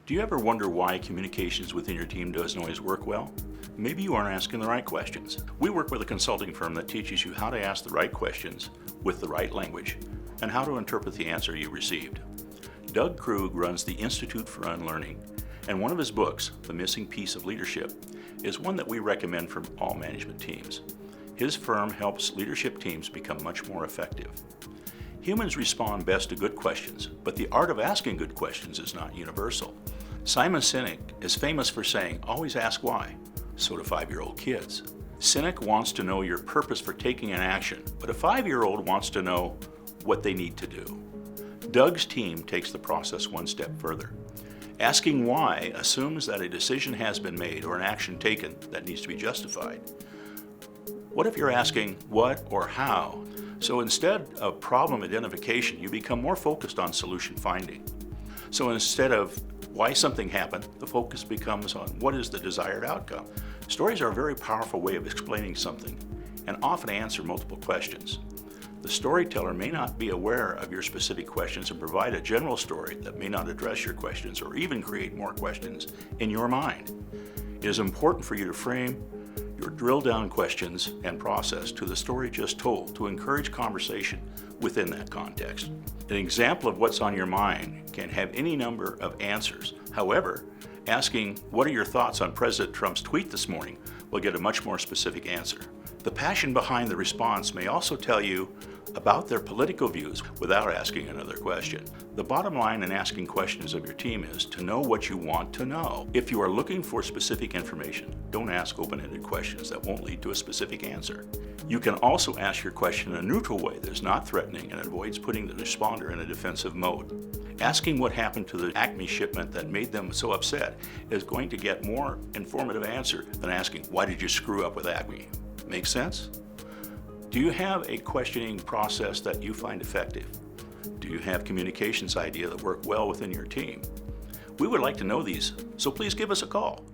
Do you ever wonder why communications within your team doesn't always work well? Maybe you aren't asking the right questions. We work with a consulting firm that teaches you how to ask the right questions with the right language and how to interpret the answer you received. Doug Krug runs the Institute for Unlearning, and one of his books, The Missing Piece of Leadership, is one that we recommend for all management teams. His firm helps leadership teams become much more effective. Humans respond best to good questions, but the art of asking good questions is not universal. Sinek is famous for saying, "Always ask why." So do 5-year-old kids. Sinek wants to know your purpose for taking an action, but a 5-year-old wants to know what they need to do. Doug's team takes the process one step further. Asking why assumes that a decision has been made or an action taken that needs to be justified. What if you're asking what or how? So instead of problem identification, you become more focused on solution finding. So instead of why something happened, the focus becomes on what is the desired outcome. Stories are a very powerful way of explaining something and often answer multiple questions. The storyteller may not be aware of your specific questions and provide a general story that may not address your questions or even create more questions in your mind. It is important for you to frame your drill-down questions and process to the story just told to encourage conversation within that context. An example of what's on your mind can have any number of answers. However, asking, "What are your thoughts on President Trump's tweet this morning?" will get a much more specific answer. The passion behind the response may also tell you about their political views without asking another question. The bottom line in asking questions of your team is to know what you want to know. If you are looking for specific information, don't ask open-ended questions that won't lead to a specific answer. You can also ask your question in a neutral way that is not threatening and avoids putting the responder in a defensive mode. Asking what happened to the Acme shipment that made them so upset is going to get more informative answer than asking, "Why did you screw up with Acme?" Make sense? Do you have a questioning process that you find effective? Do you have communications ideas that work well within your team? We would like to know these, so please give us a call.